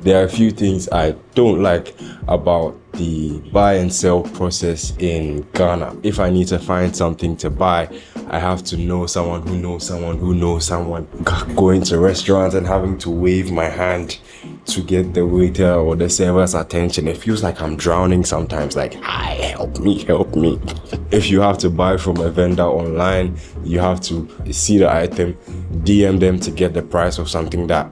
There are a few things I don't like about the buy and sell process in Ghana. If I need to find something to buy, I have to know someone who knows someone who knows someone. Going to restaurants and having to wave my hand to get the waiter or the server's attention. It feels like I'm drowning sometimes, like, hi, help me, help me. If you have to buy from a vendor online, you have to see the item, DM them to get the price of something that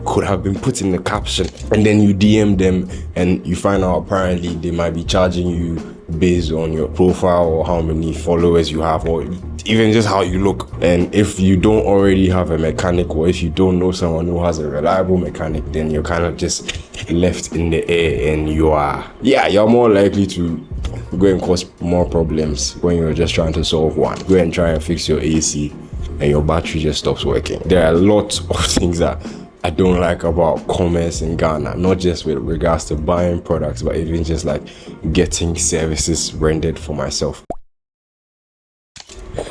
could have been put in the caption, and then you DM them and you find out apparently they might be charging you based on your profile or how many followers you have, or even just how you look. And if you don't already have a mechanic, or if you don't know someone who has a reliable mechanic, then you're kind of just left in the air, and you're more likely to go and cause more problems when you're just trying to solve one. Go and try and fix your AC and your battery just stops working. There are lots of things that I don't like about commerce in Ghana, not just with regards to buying products, but even just like getting services rendered for myself.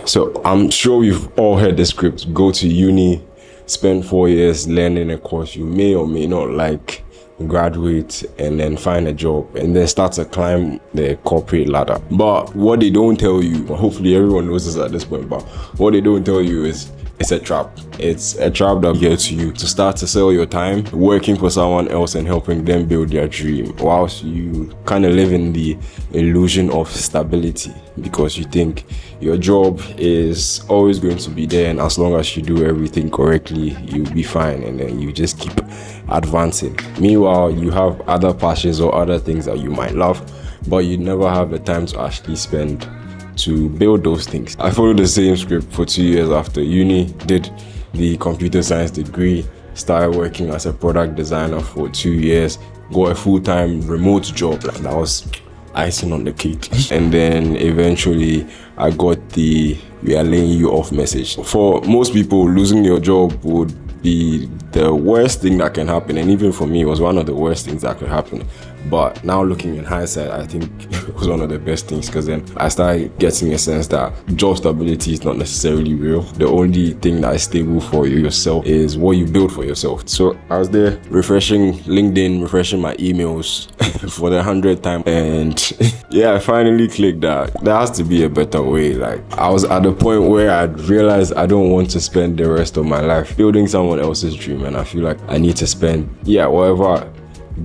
So I'm sure we've all heard the script: go to uni, spend 4 years learning a course you may or may not like, graduate, and then find a job, and then start to climb the corporate ladder. But what they don't tell you, hopefully everyone knows this at this point, but what they don't tell you is it's a trap. It's a trap that gets you to start to sell your time working for someone else and helping them build their dream, whilst you kind of live in the illusion of stability, because you think your job is always going to be there, and as long as you do everything correctly, you'll be fine, and then you just keep advancing. Meanwhile, you have other passions or other things that you might love, but you never have the time to actually spend to build those things. I followed the same script for 2 years after uni, did the computer science degree, started working as a product designer for 2 years, got a full-time remote job. That was icing on the cake. And then eventually I got the "we are laying you off" message. For most people, losing your job would be the worst thing that can happen, and even for me, it was one of the worst things that could happen. But now looking in hindsight, I think it was one of the best things, because then I started getting a sense that job stability is not necessarily real. The only thing that is stable for you yourself is what you build for yourself. So I was there refreshing LinkedIn, refreshing my emails for the 100th time, and yeah, I finally clicked that there has to be a better way. Like, I was at the point where I realized I don't want to spend the rest of my life building someone else's dream, and I feel like I need to spend whatever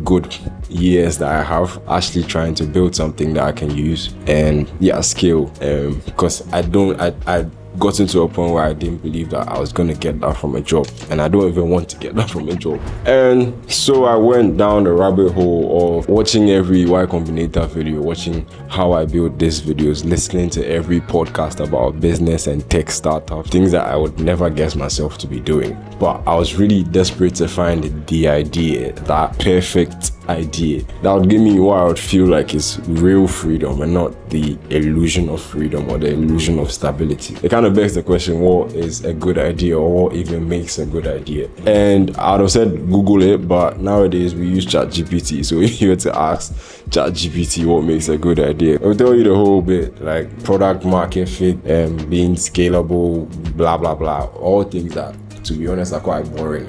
good years that I have actually trying to build something that I can use and scale, because I got into a point where I didn't believe that I was going to get that from a job, and I don't even want to get that from a job. And so I went down the rabbit hole of watching every Y Combinator video, watching how I build these videos, listening to every podcast about business and tech startup, things that I would never guess myself to be doing. But I was really desperate to find the idea, that perfect idea that would give me what I would feel like is real freedom, and not the illusion of freedom or the illusion of stability. It kind of begs the question, what is a good idea, or what even makes a good idea? And I'd have said Google it, but nowadays we use ChatGPT. So if you were to ask ChatGPT what makes a good idea, it'll tell you the whole bit, like product market fit, and being scalable, blah blah blah, all things that, to be honest, are quite boring.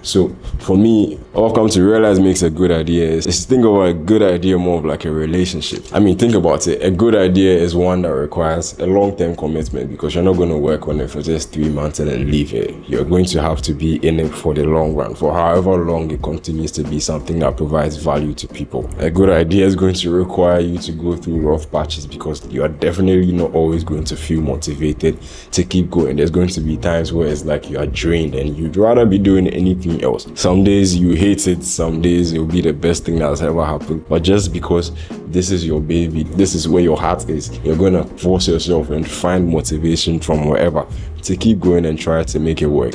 So for me, all I've come to realize makes a good idea is to think of a good idea more of like a relationship. I mean, think about it. A good idea is one that requires a long-term commitment, because you're not going to work on it for just 3 months and then leave it. You're going to have to be in it for the long run, for however long it continues to be something that provides value to people. A good idea is going to require you to go through rough patches, because you are definitely not always going to feel motivated to keep going. There's going to be times where it's like you are drained and you'd rather be doing anything else. Some days you hate it, some days it'll be the best thing that's ever happened. But just because this is your baby, this is where your heart is, you're going to force yourself and find motivation from wherever to keep going and try to make it work.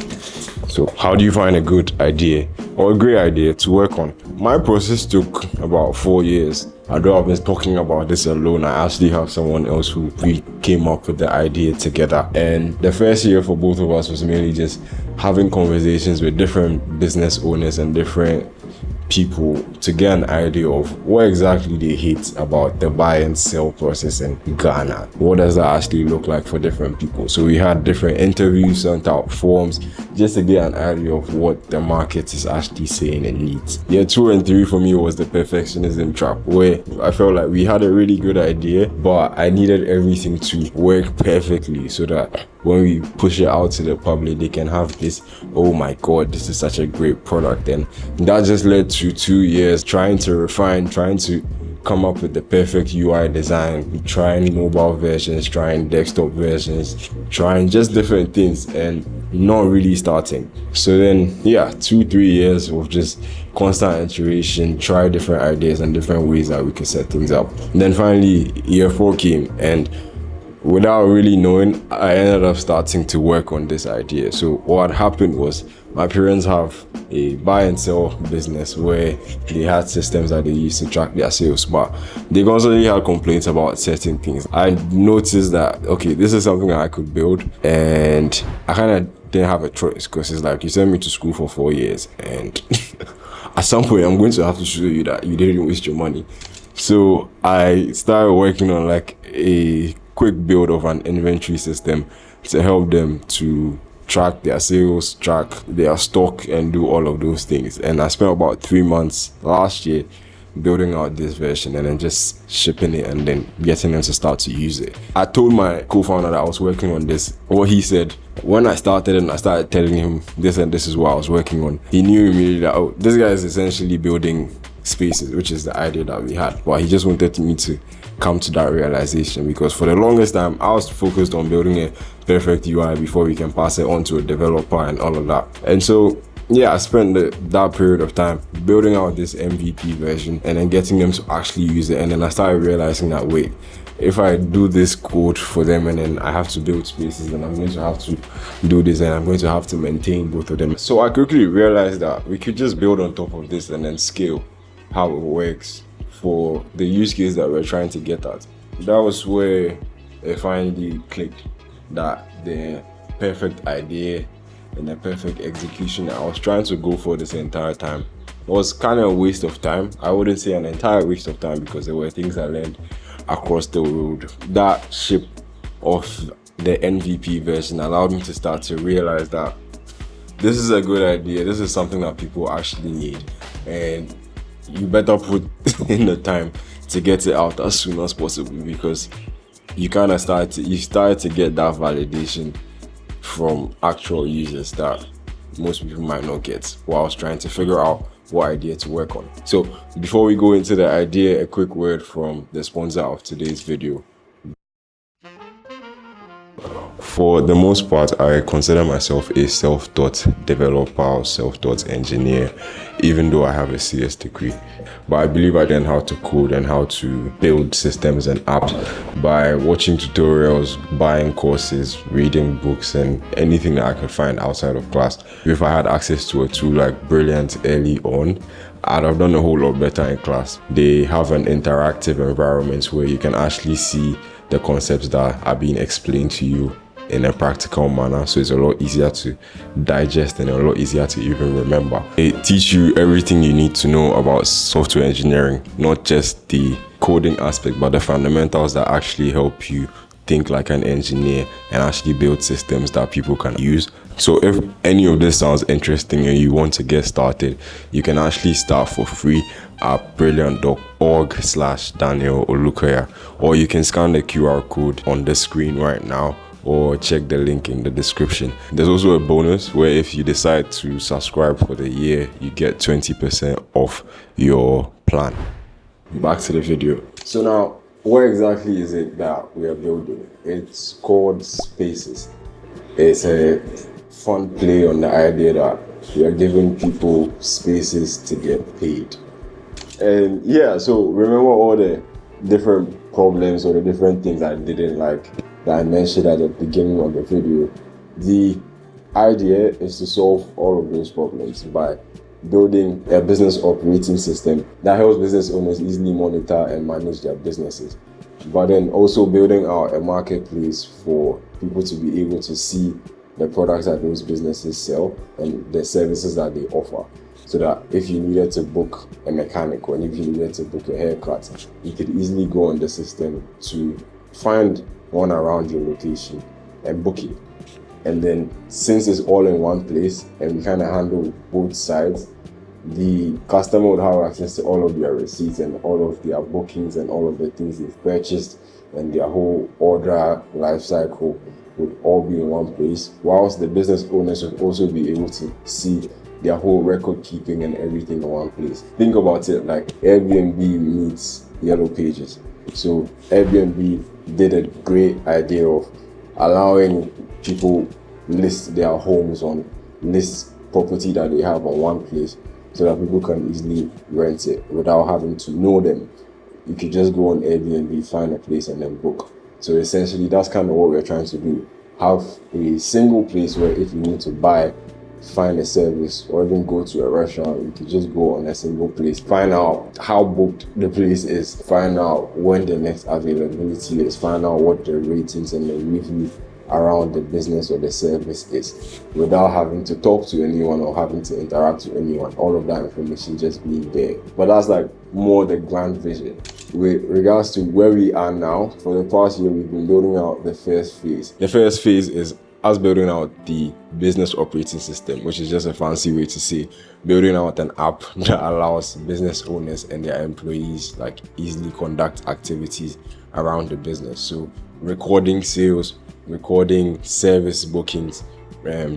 So how do you find a good idea or a great idea to work on? My process took about 4 years. Although I've been talking about this alone, I actually have someone else who we came up with the idea together. And the first year for both of us was mainly just having conversations with different business owners and different people to get an idea of what exactly they hate about the buy and sell process in Ghana. What does that actually look like for different people? So we had different interviews, sent out forms just to get an idea of what the market is actually saying it needs. Year 2 and 3 for me was the perfectionism trap, where I felt like we had a really good idea, but I needed everything to work perfectly so that when we push it out to the public, they can have this, oh my god, this is such a great product. And that just led to 2 years trying to refine, trying to come up with the perfect UI design, trying mobile versions, trying desktop versions, trying just different things and not really starting. So then, yeah, 2-3 years of just constant iteration, try different ideas and different ways that we could set things up. And then finally, year 4 came, and without really knowing, I ended up starting to work on this idea. So what happened was, my parents have a buy and sell business where they had systems that they used to track their sales, but they constantly had complaints about certain things. I noticed that, okay, this is something that I could build, and I kind of didn't have a choice, because it's like, you sent me to school for 4 years, and at some point I'm going to have to show you that you didn't waste your money. So I started working on like a quick build of an inventory system to help them to track their sales, track their stock, and do all of those things. And I spent about 3 months last year building out this version and then just shipping it and then getting them to start to use it. I told my co-founder that I was working on this. What he said, when I started and I started telling him this and this is what I was working on, he knew immediately that, oh, this guy is essentially building Spayces, which is the idea that we had. But he just wanted me to come to that realization, because for the longest time I was focused on building a perfect UI before we can pass it on to a developer and all of that. And so yeah, I spent that period of time building out this MVP version and then getting them to actually use it. And then I started realizing that, wait, if I do this code for them and then I have to build Spayces, then I'm going to have to do this and I'm going to have to maintain both of them. So I quickly realized that we could just build on top of this and then scale how it works for the use case that we're trying to get at. That was where it finally clicked, that the perfect idea and the perfect execution that I was trying to go for this entire time was kind of a waste of time. I wouldn't say an entire waste of time, because there were things I learned across the road. That ship of the MVP version allowed me to start to realize that this is a good idea, this is something that people actually need, and you better put in the time to get it out as soon as possible, because you kind of start to get that validation from actual users that most people might not get, whilst trying to figure out what idea to work on. So before we go into the idea, a quick word from the sponsor of today's video. For the most part, I consider myself a self-taught developer or self-taught engineer, even though I have a CS degree. But I believe I learned how to code and how to build systems and apps by watching tutorials, buying courses, reading books, and anything that I could find outside of class. If I had access to a tool like Brilliant early on, I'd have done a whole lot better in class. They have an interactive environment where you can actually see the concepts that are being explained to you in a practical manner, so it's a lot easier to digest and a lot easier to even remember. They teach you everything you need to know about software engineering, not just the coding aspect, but the fundamentals that actually help you think like an engineer and actually build systems that people can use. So if any of this sounds interesting and you want to get started, you can actually start for free at brilliant.org/Daniel Olukoya, or you can scan the QR code on the screen right now, or check the link in the description. There's also a bonus where if you decide to subscribe for the year, you get 20% off your plan. Back to the video. So now, what exactly is it that we are building? It's called Spayces. It's a fun play on the idea that we are giving people spaces to get paid. And yeah, so remember all the different problems or the different things I didn't like that I mentioned at the beginning of the video. The idea is to solve all of those problems by building a business operating system that helps business owners easily monitor and manage their businesses, but then also building out a marketplace for people to be able to see the products that those businesses sell and the services that they offer. So that if you needed to book a mechanic or if you needed to book a haircut, you could easily go on the system to find one around your location and book it. And then since it's all in one place and we kind of handle both sides, the customer would have access to all of their receipts and all of their bookings and all of the things they've purchased, and their whole order life cycle would all be in one place, whilst the business owners would also be able to see their whole record keeping and everything in one place. Think about it like Airbnb meets Yellow Pages. So Airbnb did a great idea of allowing people list their homes on list property that they have on one place, so that people can easily rent it without having to know them. You could just go on Airbnb, find a place and then book. So essentially that's kind of what we're trying to do. Have a single place where if you need to buy, find a service, or even go to a restaurant, you can just go on a single place, find out how booked the place is, find out when the next availability is, find out what the ratings and the review around the business or the service is, without having to talk to anyone or having to interact with anyone. All of that information just being there. But that's like more the grand vision. With regards to where we are now, for the past year we've been building out the first phase. The first phase is us building out the business operating system, which is just a fancy way to say building out an app that allows business owners and their employees like easily conduct activities around the business. So recording sales, recording service bookings,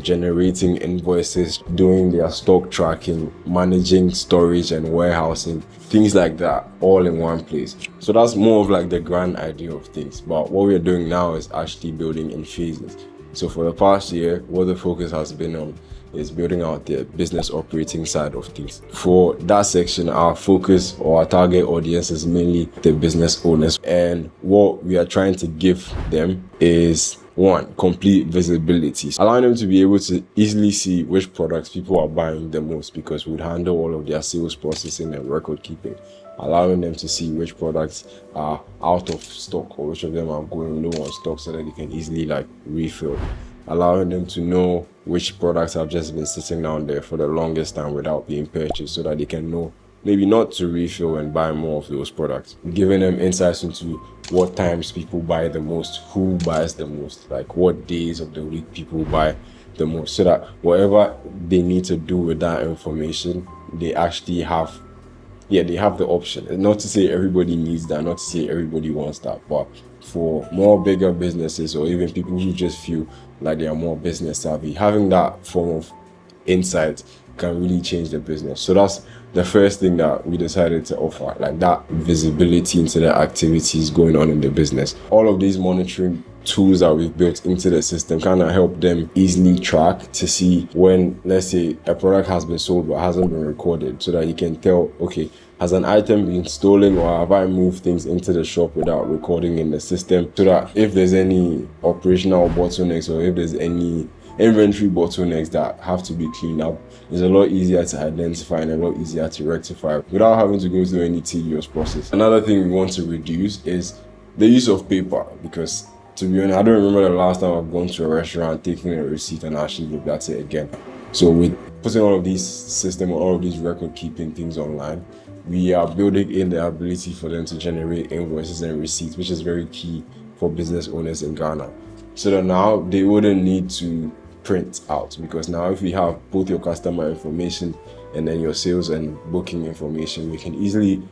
generating invoices, doing their stock tracking, managing storage and warehousing, things like that, all in one place. So that's more of like the grand idea of things. But what we're doing now is actually building in phases. So for the past year, what the focus has been on is building out the business operating side of things. For that section, our focus or our target audience is mainly the business owners. And what we are trying to give them is, one, complete visibility, allowing them to be able to easily see which products people are buying the most, because we'd handle all of their sales processing and record keeping, allowing them to see which products are out of stock or which of them are going low on stock so that they can easily like refill, allowing them to know which products have just been sitting down there for the longest time without being purchased, so that they can know maybe not to refill and buy more of those products, giving them insights into what times people buy the most, who buys the most, like what days of the week people buy the most, so that whatever they need to do with that information, they actually have they have the option. And not to say everybody needs that, not to say everybody wants that, but for more bigger businesses or even people who just feel like they are more business savvy, having that form of insight can really change the business. So that's the first thing that we decided to offer, like that visibility into the activities going on in the business. All of these monitoring tools that we've built into the system kind of help them easily track to see when, let's say, a product has been sold but hasn't been recorded, so that you can tell, okay, has an item been stolen, or have I moved things into the shop without recording in the system, so that if there's any operational bottlenecks or if there's any inventory bottlenecks that have to be cleaned up, it's a lot easier to identify and a lot easier to rectify without having to go through any tedious process. Another thing we want to reduce is the use of paper, because to be honest, I don't remember the last time I've gone to a restaurant, taking a receipt and actually looked at it again. So with putting all of these systems, all of these record keeping things online, we are building in the ability for them to generate invoices and receipts, which is very key for business owners in Ghana. So that now they wouldn't need to print out, because now if we have both your customer information and then your sales and booking information, we can easily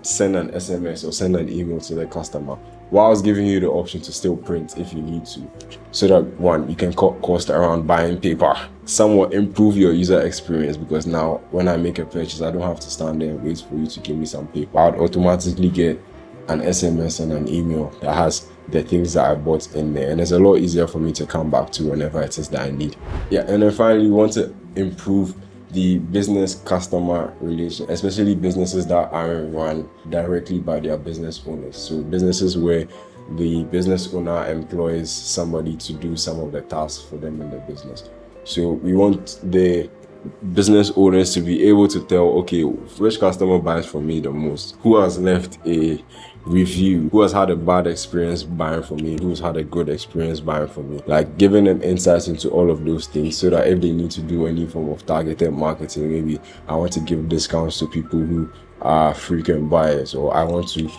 send an SMS or send an email to the customer, whilst giving you the option to still print if you need to, so that one, you can cut cost around buying paper, somewhat improve your user experience, because now when I make a purchase, I don't have to stand there and wait for you to give me some paper. I'd automatically get an SMS and an email that has the things that I bought in there, and it's a lot easier for me to come back to whenever it is that I need. And then finally, we want to improve the business customer relation, especially businesses that aren't run directly by their business owners. So businesses where the business owner employs somebody to do some of the tasks for them in the business. So we want the business owners to be able to tell, okay, which customer buys from me the most, who has left a review, who has had a bad experience buying from me, who's had a good experience buying from me, like giving them insights into all of those things, so that if they need to do any form of targeted marketing, maybe I want to give discounts to people who are frequent buyers, or I want to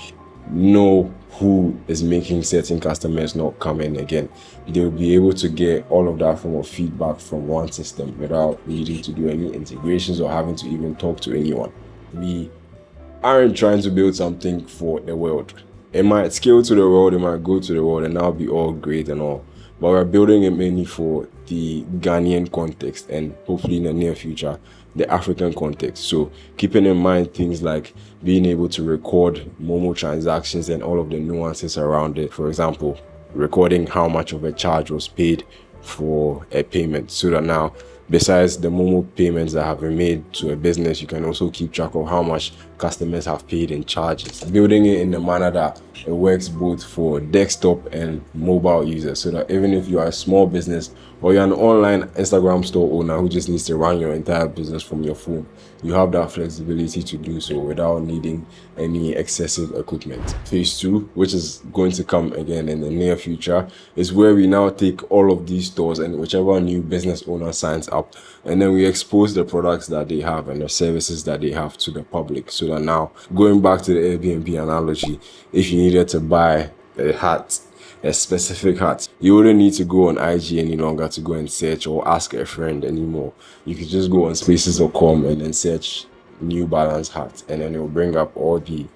know who is making certain customers not come in again, they'll be able to get all of that form of feedback from one system without needing to do any integrations or having to even talk to anyone. We aren't trying to build something for the world. It might scale to the world, it might go to the world, and that'll be all great and all. But we're building it mainly for the Ghanaian context, and hopefully in the near future, the African context. So keeping in mind things like being able to record Momo transactions and all of the nuances around it. For example, recording how much of a charge was paid for a payment, so that now, besides the Momo payments that have been made to a business, you can also keep track of how much customers have paid in charges. Building it in a manner that it works both for desktop and mobile users, so that even if you are a small business or you're an online Instagram store owner who just needs to run your entire business from your phone, you have that flexibility to do so without needing any excessive equipment. Phase 2, which is going to come again in the near future, is where we now take all of these stores and whichever new business owner signs up, and then we expose the products that they have and the services that they have to the public. So that now, going back to the Airbnb analogy, if you needed to buy a hat, a specific hat, you wouldn't need to go on IG any longer to go and search or ask a friend anymore. You could just go on Spayces.com and then search New Balance hat, and then it will bring up all the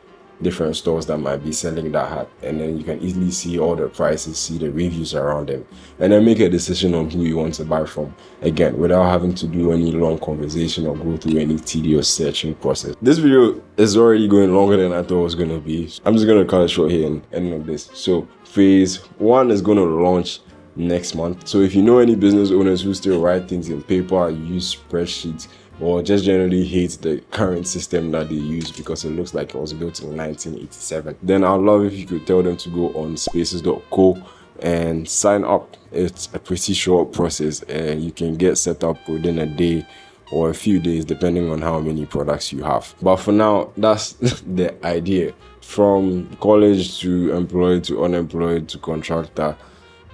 different stores that might be selling that hat, and then you can easily see all the prices, see the reviews around them, and then make a decision on who you want to buy from, again without having to do any long conversation or go through any tedious searching process. This video is already going longer than I thought it was going to be. I'm just going to cut it short here and end of this. So phase 1 is going to launch next month. So if you know any business owners who still write things in paper, use spreadsheets, or just generally hate the current system that they use because it looks like it was built in 1987, then I'd love if you could tell them to go on spayces.co and sign up. It's a pretty short process, and you can get set up within a day or a few days depending on how many products you have. But for now, that's the idea. From college to employed to unemployed to contractor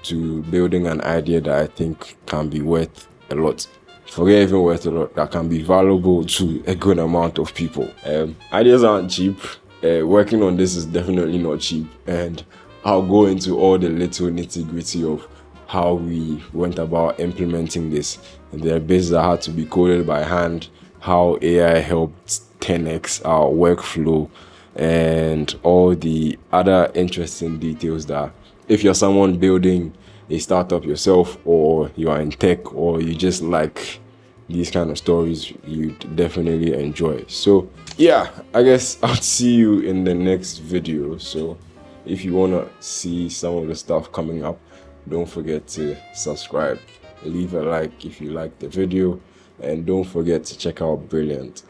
to building an idea that I think can be worth a lot. Forget even worth a lot, that can be valuable to a good amount of people. Ideas aren't cheap. Working on this is definitely not cheap, and I'll go into all the little nitty-gritty of how we went about implementing this. There are bits that had to be coded by hand, how AI helped 10x our workflow, and all the other interesting details that if you're someone building a startup yourself, or you are in tech, or you just like these kind of stories, you'd definitely enjoy. So yeah, I guess I'll see you in the next video. So if you want to see some of the stuff coming up, don't forget to subscribe, leave a like if you like the video, and don't forget to check out Brilliant.